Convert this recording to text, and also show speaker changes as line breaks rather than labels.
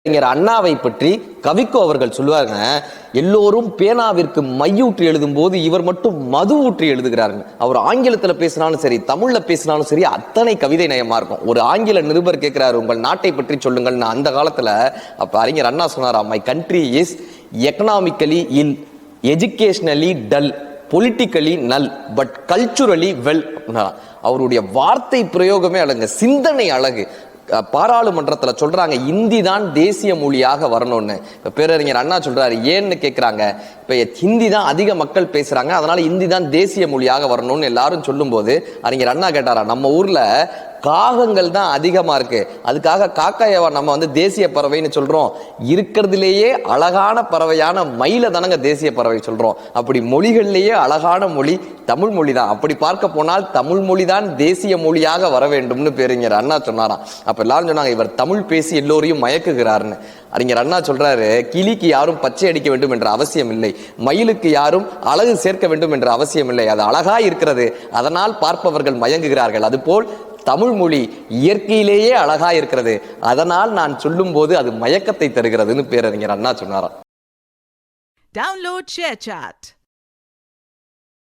அண்ணாவை பற்றி கவிக்கோ அவர்கள் சொல்லுவாங்க, எல்லோரும் பேனாவிற்கு மையூற்றி எழுதும் போது இவர் மட்டும் மது ஊற்றி எழுதுகிறார்கள். அவர் ஆங்கிலத்தில் பேசினாலும் சரி, தமிழ்ல பேசினாலும் சரி, அத்தனை கவிதை நயமா இருக்கும். ஒரு ஆங்கில நிருபர் கேட்கிறாரு, உங்கள் நாட்டை பற்றி சொல்லுங்கள். அந்த காலத்துல அப்ப அறிஞர் அண்ணா சொன்னாரா, my country is economically ill, educationally dull, politically nil, but culturally well. அவருடைய வார்த்தை பிரயோகமே அழகு, சிந்தனை அழகு. பாராளுமன்றத்தில் சொல்றாங்க இந்தி தான் தேசிய மொழியாக வரணும்னு. இப்ப பேரறிஞர் அண்ணா சொல்றாரு, ஏன்னு கேட்கிறாங்க, இப்ப ஹிந்தி தான் அதிக மக்கள் பேசுறாங்க, அதனால இந்தி தான் தேசிய மொழியாக வரணும்னு எல்லாரும் சொல்லும் போது அறிஞர் அண்ணா கேட்டாரா, நம்ம ஊர்ல காகங்கள் தான் அதிகமா இருக்கு, அதுக்காக காக்காயவா நம்ம தேசிய பறவைன்னு சொல்றோம்? இருக்கிறதுலேயே அழகான பறவையான மயில தானங்க தேசிய பறவை சொல்றோம். அப்படி மொழிகள்லேயே அழகான மொழி தமிழ் மொழி தான். அப்படி பார்க்க போனால் தமிழ் மொழி தான் தேசிய மொழியாக வர வேண்டும்னு பேரறிஞர் அண்ணா சொன்னாராம். அப்ப எல்லாரும் சொன்னாங்க, இவர் தமிழ் பேசி எல்லோரையும் மயக்குகிறார்னு. அறிஞர் அண்ணா சொல்றாரு, கிளிக்கு யாரும் பச்சை அடிக்க வேண்டும் என்ற அவசியம் இல்லை, மயிலுக்கு யாரும் அழகு சேர்க்க வேண்டும் என்ற அவசியம் இல்லை, அது அழகா இருக்கிறது, அதனால் பார்ப்பவர்கள் மயங்குகிறார்கள். அதுபோல் தமிழ் மொழி இயற்கையிலேயே அழகா இருக்கிறது, அதனால் நான் சொல்லும் போது அது மயக்கத்தை தருகிறதுன்னு பேரறிஞர் அண்ணா சொன்னாராம்.
Download ShareChat.